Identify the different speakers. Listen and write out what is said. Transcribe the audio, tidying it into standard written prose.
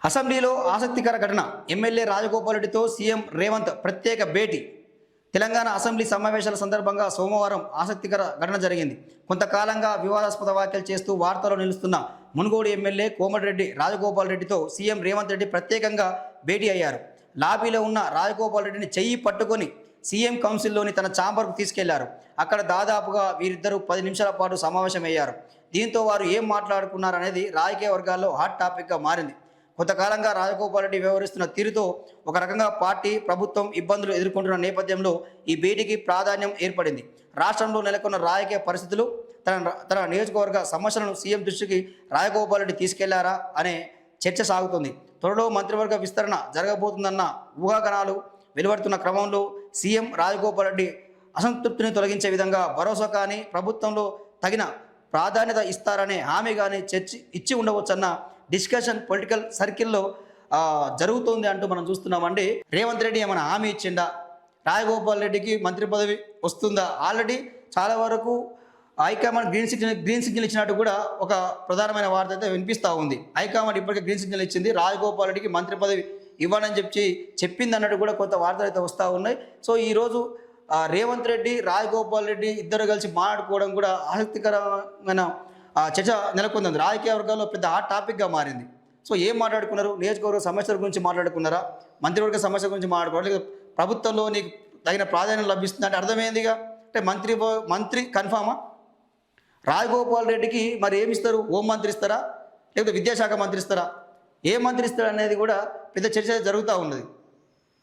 Speaker 1: అసెంబ్లీలో ఆసక్తికర ఘటన. ఎమ్మెల్యే రాజగోపాల్ రెడ్డితో సీఎం రేవంత్ ప్రత్యేక భేటీ. తెలంగాణ అసెంబ్లీ సమావేశాల సందర్భంగా సోమవారం ఆసక్తికర ఘటన జరిగింది. కొంతకాలంగా వివాదాస్పద వ్యాఖ్యలు చేస్తూ వార్తల్లో నిలుస్తున్న మునుగోడు ఎమ్మెల్యే కోమటిరెడ్డి రాజగోపాల్ రెడ్డితో సీఎం రేవంత్ రెడ్డి ప్రత్యేకంగా భేటీ అయ్యారు. లాబీలో ఉన్న రాజగోపాల్ రెడ్డిని చెయ్యి పట్టుకొని సీఎం కౌన్సిల్లోని తన ఛాంబర్కు తీసుకెళ్లారు. అక్కడ దాదాపుగా వీరిద్దరూ 10 నిమిషాల పాటు సమావేశమయ్యారు. దీంతో వారు ఏం మాట్లాడుకున్నారనేది రాజకీయ వర్గాల్లో హాట్ టాపిక్గా మారింది. కొంతకాలంగా రాజగోపాల్ రెడ్డి వ్యవహరిస్తున్న తీరుతో ఒక రకంగా పార్టీ ప్రభుత్వం ఇబ్బందులు ఎదుర్కొంటున్న నేపథ్యంలో ఈ భేటీకి ప్రాధాన్యం ఏర్పడింది. రాష్ట్రంలో నెలకొన్న రాజకీయ పరిస్థితులు, తన నియోజకవర్గ సమస్యలను సీఎం దృష్టికి రాజగోపాల్ రెడ్డి తీసుకెళ్లారా అనే చర్చ సాగుతుంది. త్వరలో మంత్రివర్గ విస్తరణ జరగబోతుందన్న ఊహాగానాలు వెలువడుతున్న క్రమంలో సీఎం రాజగోపాల్ రెడ్డి అసంతృప్తిని తొలగించే విధంగా భరోసా కానీ, ప్రభుత్వంలో తగిన ప్రాధాన్యత ఇస్తారనే హామీ కానీ ఇచ్చి ఉండవచ్చన్న డిస్కషన్ పొలిటికల్ సర్కిల్లో జరుగుతోంది అంటూ మనం చూస్తున్నామండి. రేవంత్ రెడ్డి ఏమైనా హామీ ఇచ్చిండా? రాజగోపాల్ రెడ్డికి మంత్రి పదవి వస్తుందా? ఆల్రెడీ చాలా వరకు హైకమాండ్ గ్రీన్ సిగ్నల్ ఇచ్చినట్టు కూడా ఒక ప్రధానమైన వార్త అయితే వినిపిస్తూ ఉంది. హైకమాండ్ ఇప్పటికే గ్రీన్ సిగ్నల్ ఇచ్చింది, రాజగోపాల్ రెడ్డికి మంత్రి పదవి ఇవ్వనని చెప్పింది అన్నట్టు కూడా కొంత వార్తలు అయితే వస్తూ ఉన్నాయి. సో ఈరోజు రేవంత్ రెడ్డి, రాజగోపాల్ రెడ్డి ఇద్దరు కలిసి మాట్లాడుకోవడం కూడా ఆసక్తికరమైన చర్చ నెలకొంది. రాజకీయ వర్గాల్లో పెద్ద హాట్ టాపిక్గా మారింది. సో ఏం మాట్లాడుకున్నారు? నియోజకవర్గ సమస్యల గురించి మాట్లాడుకున్నారా? మంత్రివర్గ సమస్య గురించి మాట్లాడుకోవాలి. లేదా ప్రభుత్వంలో నీకు తగిన ప్రాధాన్యం లభిస్తుంది అంటే అర్థమైందిగా. అంటే మంత్రి కన్ఫామా? రాజగోపాల్ రెడ్డికి మరి ఏమి ఇస్తారు? హోం మంత్రి ఇస్తారా, లేకపోతే విద్యాశాఖ మంత్రి ఇస్తారా? ఏ మంత్రి ఇస్తారా అనేది కూడా పెద్ద చర్చ జరుగుతూ ఉన్నది.